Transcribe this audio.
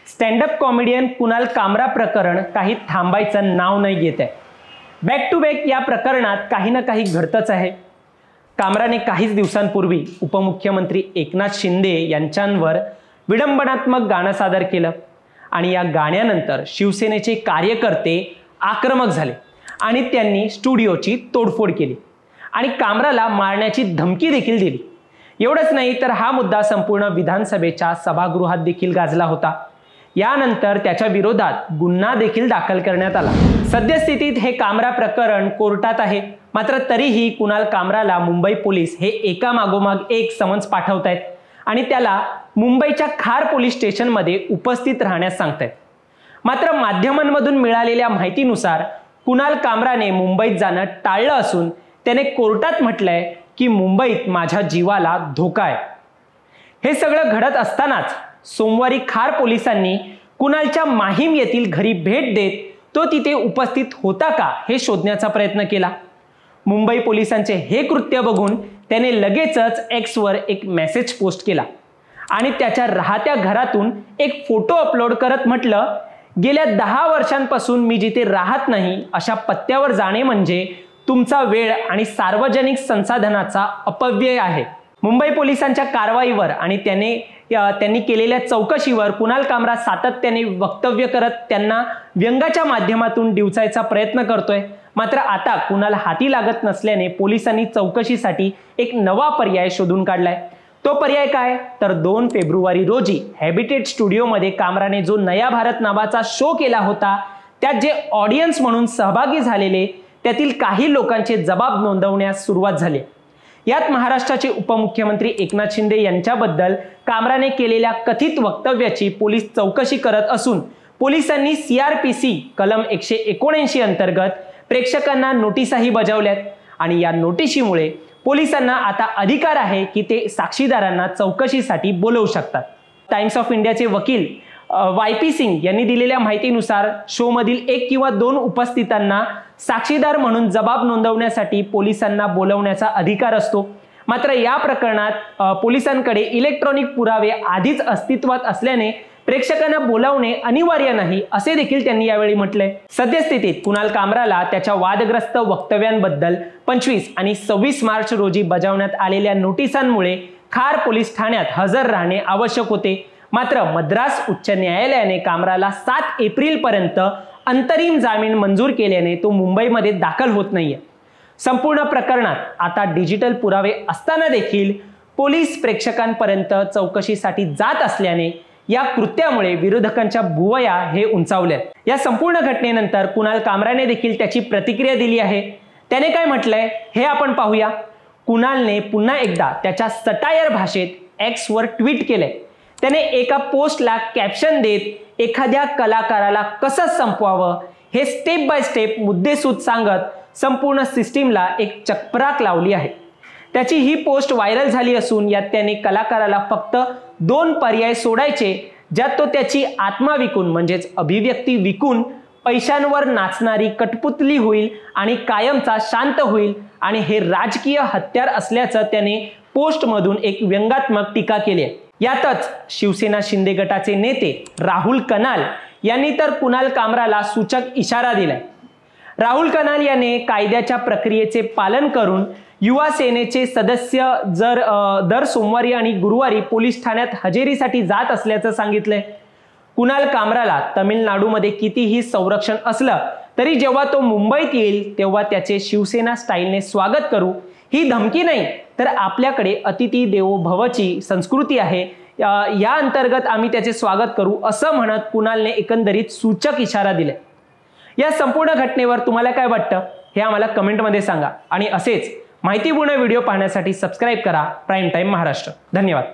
Stand up comedian Kunal कामरा प्रकरण काही थांबायचं नाव नाही घेत आहे। बॅक टू बॅक या प्रकरणात काही ना काही घडतच आहे। कामराने काहीच दिवसांपूर्वी उपमुख्यमंत्री एकनाथ शिंदे यांच्यावर विडंबनात्मक गाणं सादर केलं आणि या गाण्यानंतर शिवसेनेचे कार्यकर्ते आक्रमक झाले आणि त्यांनी स्टुडिओची तोडफोड केली आणि कामराला मारण्याची धमकी देखील दिली। एवढंच नाही तर हा मुद्दा संपूर्ण विधानसभेच्या सभागृहात देखील गाजला होता। यानंतर त्याच्या विरोधात गुन्हा देखील दाखल करण्यात आला। सद्यस्थितीत हे कामरा प्रकरण कोर्टात आहे, मात्र तरीही कुणाल कामराला मुंबई पोलीस हे एका मागोमाग एक समन्स पाठवतायत आणि त्याला मुंबईच्या खार पोलीस स्टेशनमध्ये उपस्थित राहण्यास सांगतायत। मात्र माध्यमांमधून मिळालेल्या माहितीनुसार कुणाल कामराने मुंबईत जाणं टाळलं असून त्याने कोर्टात म्हटलंय की मुंबईत माझ्या जीवाला धोका आहे। हे सगळं घडत असतानाच सोमवारी खार पोलिसांनी कुणालच्या माहीम येथील घरी भेट देत तो तिथे उपस्थित होता का हे शोधण्याचा प्रयत्न केला। मुंबई पोलिसांचे हे कृत्य बघून त्याने लगेचच एक्सवर एक मेसेज पोस्ट केला आणि त्याच्या राहत्या घरातून एक फोटो अपलोड करत म्हटलं, गेल्या 10 वर्षांपासून मी जिथे राहत नाही अशा पत्त्यावर जाणे म्हणजे तुमचा वेळ आणि सार्वजनिक संसाधनाचा अपव्यय आहे। मुंबई पोलिसांच्या कारवाईवर आणि त्यांनी केलेल्या चौकशीवर कुणाल कामरा सातत्याने वक्तव्य करत त्यांना व्यंगाच्या माध्यमातून डिवचायचा प्रयत्न करतोय। मात्र आता कुणाल हाती लागत नसल्याने पोलिसांनी चौकशीसाठी एक नवा पर्याय शोधून काढलाय। तो पर्याय काय तर 2 फेब्रुवारी रोजी हॅबिटेट स्टुडिओमध्ये कामराने जो नया भारत नावाचा शो केला होता त्यात जे ऑडियन्स म्हणून सहभागी झालेले त्यातील काही लोकांचे जबाब नोंदवण्यास सुरुवात झाली। यात महाराष्ट्राचे उपमुख्यमंत्री एकनाथ शिंदे यांच्याबद्दल कामराने केलेल्या कथित वक्तव्याची पोलीस चौकशी करत असून पोलिसांनी CRPC कलम 179 अंतर्गत प्रेक्षकांना नोटीसही बजावल्यात आणि या नोटिशीमुळे पोलिसांना आता अधिकार आहे की ते साक्षीदारांना चौकशीसाठी बोलवू शकतात। टाइम्स ऑफ इंडियाचे वकील YP सिंग यांनी दिलेल्या माहितीनुसार शो मधील 1 किंवा 2 उपस्थितांना साक्षीदार म्हणून जबाब नोंदवण्यासाठी पोलिसांना बोलवण्याचा अधिकार असतो। मात्र या प्रकरणात पोलिसांकडे इलेक्ट्रॉनिक पुरावे आधीच अस्तित्वात असल्याने प्रेक्षकांना बोलावणे अनिवार्य नाही असे देखील त्यांनी यावेळी म्हटले। सद्यस्थितीत कुणाल कामराला त्याच्या वादग्रस्त वक्तव्यांबद्दल 25 आणि 26 मार्च रोजी बजावण्यात आलेल्या नोटिसांमुळे खार पोलीस ठाण्यात हजर राहणे आवश्यक होते। मात्र मद्रास उच्च न्यायालयाने कामराला 7 एप्रिल पर्यंत अंतरिम जामीन मंजूर केल्याने तो मुंबईमध्ये दाखल होत नाहीये। संपूर्ण प्रकरणात आता डिजिटल पुरावे असताना देखील पोलीस प्रेक्षकांपर्यंत चौकशीसाठी जात असल्याने या कृत्यामुळे विरोधकांच्या भुवया हे उंचावल्यात। या संपूर्ण घटनेनंतर कुणाल कामराने देखील त्याची प्रतिक्रिया दिली आहे। त्याने काय म्हटलंय हे आपण पाहूया। कुणालने पुन्हा एकदा त्याच्या सटायर भाषेत एक्सवर ट्विट केलंय। त्याने एका पोस्टला कॅप्शन देत एखाद्या कलाकाराला कसं संपवावं हे स्टेप बाय स्टेप मुद्देसूद सांगत संपूर्ण सिस्टीमला एक चक्राक लावली आहे। त्याची ही पोस्ट व्हायरल झाली असून यात त्याने कलाकाराला फक्त 2 पर्याय सोडायचे ज्यात तो त्याची आत्मा विकून म्हणजेच अभिव्यक्ती विकून पैशांवर नाचणारी कठपुतली होईल आणि कायमचा शांत होईल आणि हे राजकीय हत्यार असल्याचं त्याने पोस्टमधून एक व्यंगात्मक टीका केली आहे। यातच शिवसेना शिंदे गटाचे नेते राहुल कनाल यांनी तर कुणाल कामराला सूचक इशारा दिलाय। राहुल कनाल याने कायद्याच्या प्रक्रियेचे पालन करून युवा सेनेचे सदस्य दर सोमवारी आणि गुरुवारी पोलीस ठाण्यात हजेरीसाठी जात असल्याचं सांगितलंय। कुणाल कामराला तमिळनाडूमध्ये कितीही संरक्षण असलं तरी जेव्हा तो मुंबईत येईल तेव्हा त्याचे शिवसेना स्टाईलने स्वागत करू, ही धमकी नाही तर आपल्याकडे अतिथी देवो भवची संस्कृती आहे, या अंतर्गत आम्ही त्याचे स्वागत करू असं म्हणत कुणालने एकंदरीत सूचक इशारा दिलाय। या संपूर्ण घटनेवर तुम्हाला काय वाटतं हे आम्हाला कमेंटमध्ये सांगा आणि असेच माहितीपूर्ण व्हिडिओ पाहण्यासाठी सबस्क्राइब करा प्राईम टाइम महाराष्ट्र। धन्यवाद।